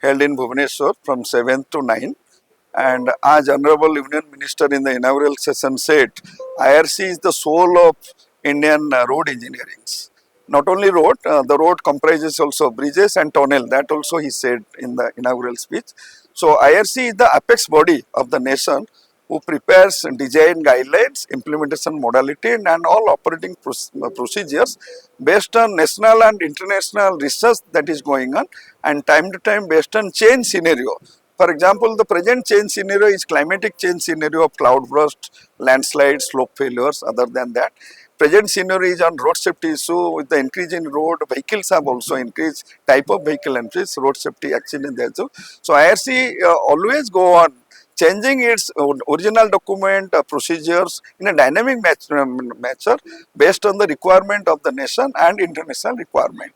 held in Bhubaneswar from 7th to 9th. And as Honorable Union Minister in the inaugural session said, IRC is the soul of Indian road engineering. Not only road, the road comprises also bridges and tunnel. That also he said in the inaugural speech. So IRC is the apex body of the nation who prepares design guidelines, implementation modality and all operating procedures based on national and international research that is going on, and time to time based on change scenario. For example, the present change scenario is climatic change scenario of cloud burst, landslides, slope failures. Other than that, present scenario is on road safety issue. With the increase in road, vehicles have also increased, type of vehicle increase, road safety accident there too. So IRC always go on changing its original document procedures in a dynamic manner based on the requirement of the nation and international requirement.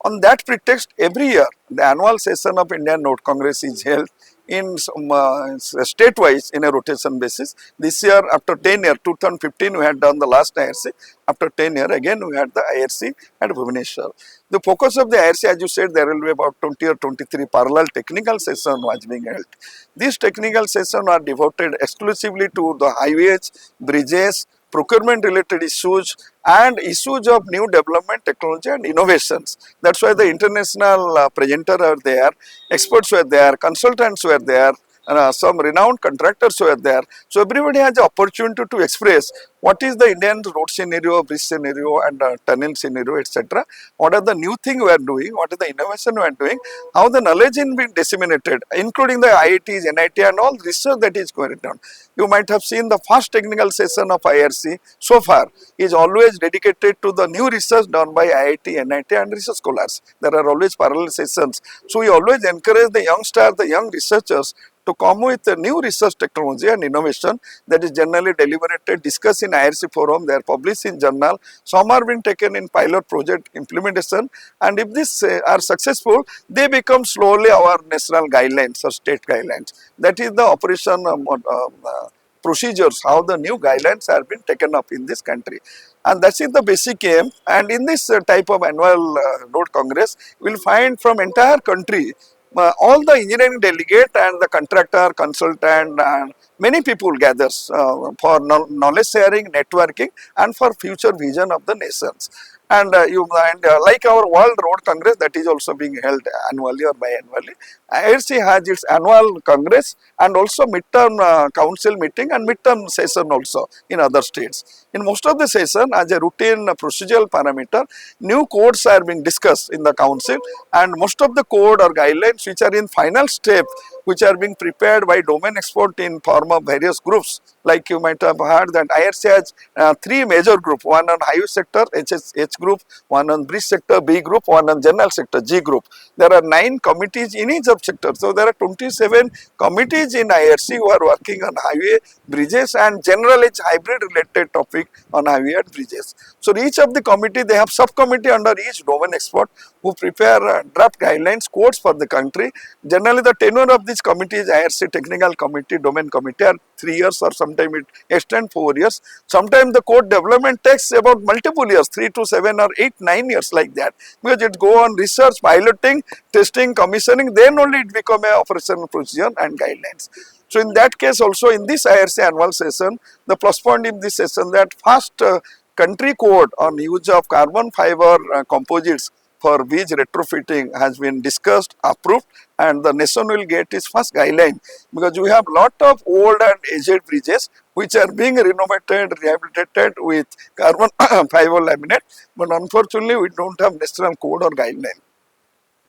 On that pretext, every year the annual session of Indian Road Congress is held in state-wise in a rotation basis. This year, after 10 years, 2015 we had done the last IRC. After 10 years, again we had the IRC at Bhubaneswar. The focus of the IRC, as you said, there will be about 20 or 23 parallel technical sessions was being held. These technical sessions are devoted exclusively to the highways, bridges, procurement related issues and issues of new development, technology and innovations. That's why the international presenters are there, experts were there, consultants were there, some renowned contractors were there. So everybody has the opportunity to express what is the Indian road scenario, bridge scenario and tunnel scenario, etc. What are the new thing we are doing, what is the innovation we are doing, how the knowledge is being disseminated, including the IITs, NIT and all research that is going on. You might have seen the first technical session of IRC so far is always dedicated to the new research done by IIT, NIT and research scholars. There are always parallel sessions. So we always encourage the youngsters, the young researchers to come with a new research technology and innovation that is generally deliberated, discussed in IRC forum, they are published in journal, some are being taken in pilot project implementation, and if these are successful, they become slowly our national guidelines or state guidelines. That is the operation procedures, how the new guidelines are being taken up in this country. And that is the basic aim. And in this type of annual road congress, we will find from entire country all the engineering delegate and the contractor, consultant and many people gathers for knowledge sharing, networking and for future vision of the nations. And like our World Road Congress that is also being held annually or biannually, IRC has its annual congress and also midterm council meeting and midterm session also in other states. In most of the session, as a routine procedural parameter, new codes are being discussed in the council, and most of the code or guidelines which are in final step, which are being prepared by domain expert in form of various groups. Like you might have heard that IRC has three major groups, one on highway sector, H group, one on bridge sector, B group, one on general sector, G group. There are 9 committees in each of sectors. So there are 27 committees in IRC who are working on highway, bridges and general edge hybrid related topic on highway and bridges. So each of the committee, they have subcommittee under each domain expert who prepare draft guidelines, codes for the country. Generally the tenure of these committees, IRC technical committee, domain committee are 3 years or sometimes it extends 4 years. Sometimes the code development takes about multiple years, 3 to 7 or 8, 9 years like that, because it go on research, piloting, testing, commissioning, then only it become a operational procedure and guidelines. So in that case also in this IRC annual session, the plus point in this session that first country code on use of carbon fiber composites for bridge retrofitting has been discussed, approved, and the nation will get its first guideline, because we have lot of old and aged bridges which are being renovated, rehabilitated with carbon fiber laminate, but unfortunately we don't have national code or guideline.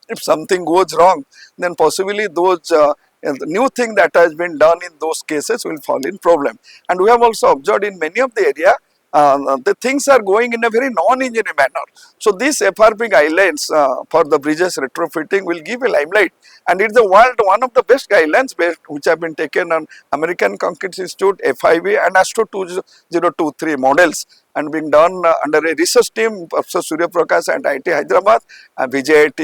If something goes wrong, then possibly those new thing that has been done in those cases will fall in problem. And we have also observed in many of the area, the things are going in a very non-engineering manner. So these FRP guidelines for the bridges retrofitting will give a limelight, and it's the world one of the best guidelines which have been taken on American Concrete Institute, FIB and ASTO 2023 models. and being done under a research team, Professor Surya Prakash at IIT Hyderabad, VJIT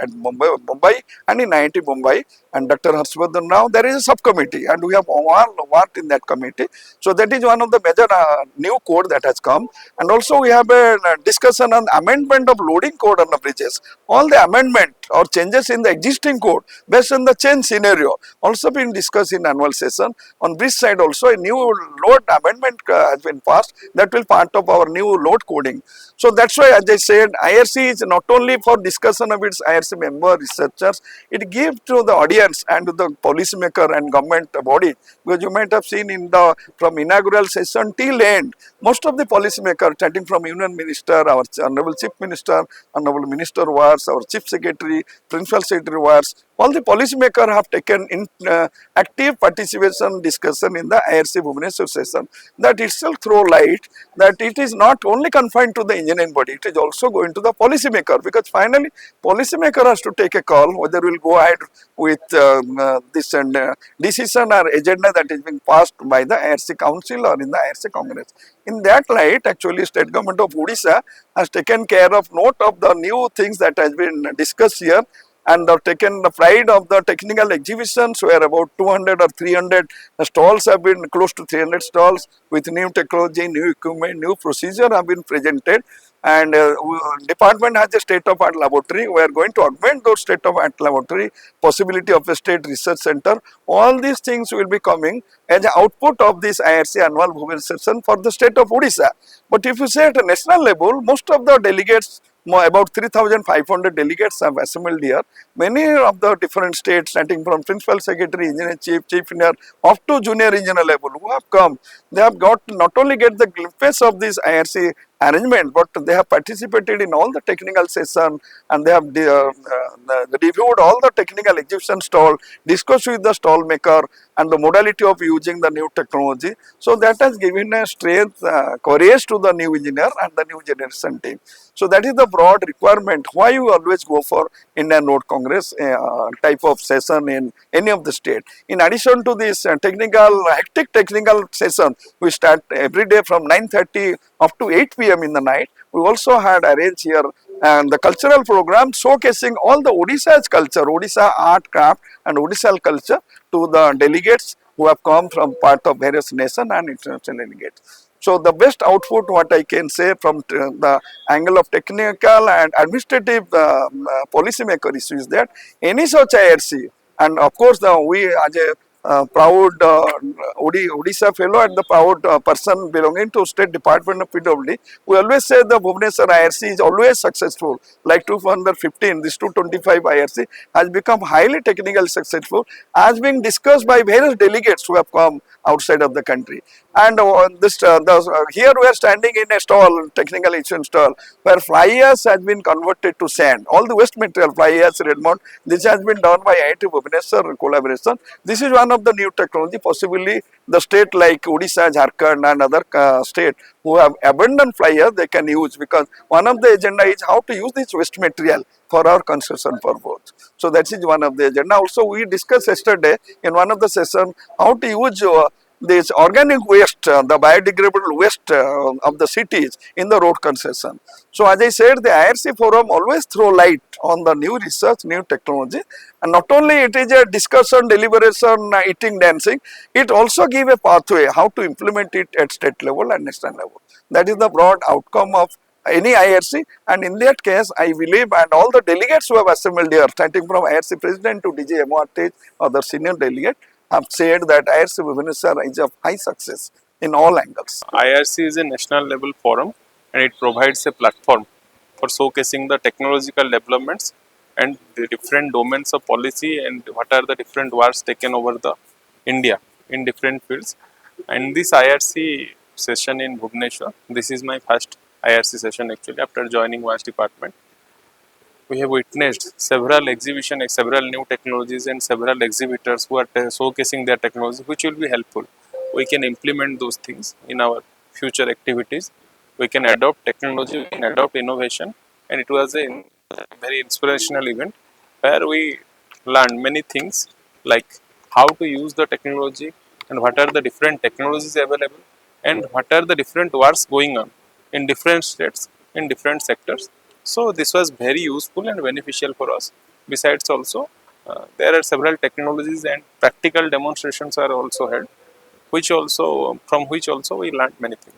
at Mumbai, and in IIT Mumbai, and Dr. Harshvardhan Rao. There is a subcommittee, and we have all worked in that committee. So that is one of the major new code that has come, and also we have a discussion on amendment of loading code on the bridges. All the amendment or changes in the existing code based on the change scenario also been discussed in annual session. On bridge side also a new load amendment has been passed that will part of our new load coding. So that's why, as I said, IRC is not only for discussion of its IRC member researchers, it gives to the audience and to the policymaker and government body, because you might have seen in the from inaugural session till end, most of the policymakers, starting from Union Minister, our Honorable Chief Minister, Honorable Minister was, our Chief Secretary, Principal Secretary was, all the policymakers have taken in active participation discussion in the IRC Bhubaneswar session. That itself throw light that it is not only confined to the engineering body, it is also going to the policymaker, because finally policymaker has to take a call whether we will go ahead with this and decision or agenda that is being passed by the IRC Council or in the IRC Congress. In that light, actually State Government of Odisha has taken care of note of the new things that has been discussed here, and have taken the pride of the technical exhibitions where about 200 or 300 stalls have been, close to 300 stalls with new technology, new equipment, new procedure have been presented. And department has a state-of-art laboratory. We are going to augment those state-of-art laboratory, possibility of a state research center. All these things will be coming as an output of this IRC annual Bhubaneswar session for the state of Odisha. But if you say at a national level, most of the delegates, about 3,500 delegates have assembled here. Many of the different states, starting from Principal Secretary, Engineer Chief, Chief Engineer, up to Junior Engineer level, who have come, they have got not only get the glimpse of this IRC arrangement, but they have participated in all the technical session, and they have reviewed all the technical exhibition stall, discussed with the stall maker and the modality of using the new technology. So that has given a strength, courage to the new engineer and the new generation team. So that is the broad requirement why you always go for Indian Road Congress type of session in any of the state. In addition to this hectic technical session, we start every day from 9:30 up to 8 p.m. in the night. We also had arranged here and the cultural program showcasing all the Odisha's culture, Odisha art, craft and Odisha culture to the delegates who have come from part of various nations and international delegates. So the best output, what I can say from the angle of technical and administrative policymaker issue is that any such IRC, and of course we as a proud Odisha fellow and the proud person belonging to State Department of PWD, we always say the Bhubaneswar IRC is always successful. Like 2015, this 225 IRC has become highly technical successful, as being discussed by various delegates who have come outside of the country. And here we are standing in a stall, technical exhibition stall, where fly ash has been converted to sand. All the waste material, fly ash, Redmond, this has been done by IIT Bhubaneswar collaboration. This is one of the new technology, possibly the state like Odisha, Jharkhand and other state who have abundant fly ash they can use, because one of the agenda is how to use this waste material for our construction purpose. So that is one of the agenda. Also we discussed yesterday in one of the session how to use this organic waste, the biodegradable waste of the cities in the road concession. So as I said, the IRC forum always throw light on the new research, new technology, and not only it is a discussion, deliberation, eating, dancing, it also give a pathway how to implement it at state level and national level. That is the broad outcome of any IRC, and in that case I believe, and all the delegates who have assembled here, starting from IRC President to DG MORT, other senior delegate, have said that IRC Bhubaneswar is of high success in all angles. IRC is a national level forum, and it provides a platform for showcasing the technological developments and the different domains of policy and what are the different wars taken over the India in different fields. And this IRC session in Bhubaneswar, this is my first IRC session actually after joining WAS department. We have witnessed several exhibitions, several new technologies and several exhibitors who are showcasing their technology, which will be helpful. We can implement those things in our future activities. We can adopt technology, we can adopt innovation, and it was a very inspirational event where we learned many things like how to use the technology and what are the different technologies available and what are the different wars going on in different states, in different sectors. So this was very useful and beneficial for us. Besides also, there are several technologies and practical demonstrations are also held, which also from which also we learned many things.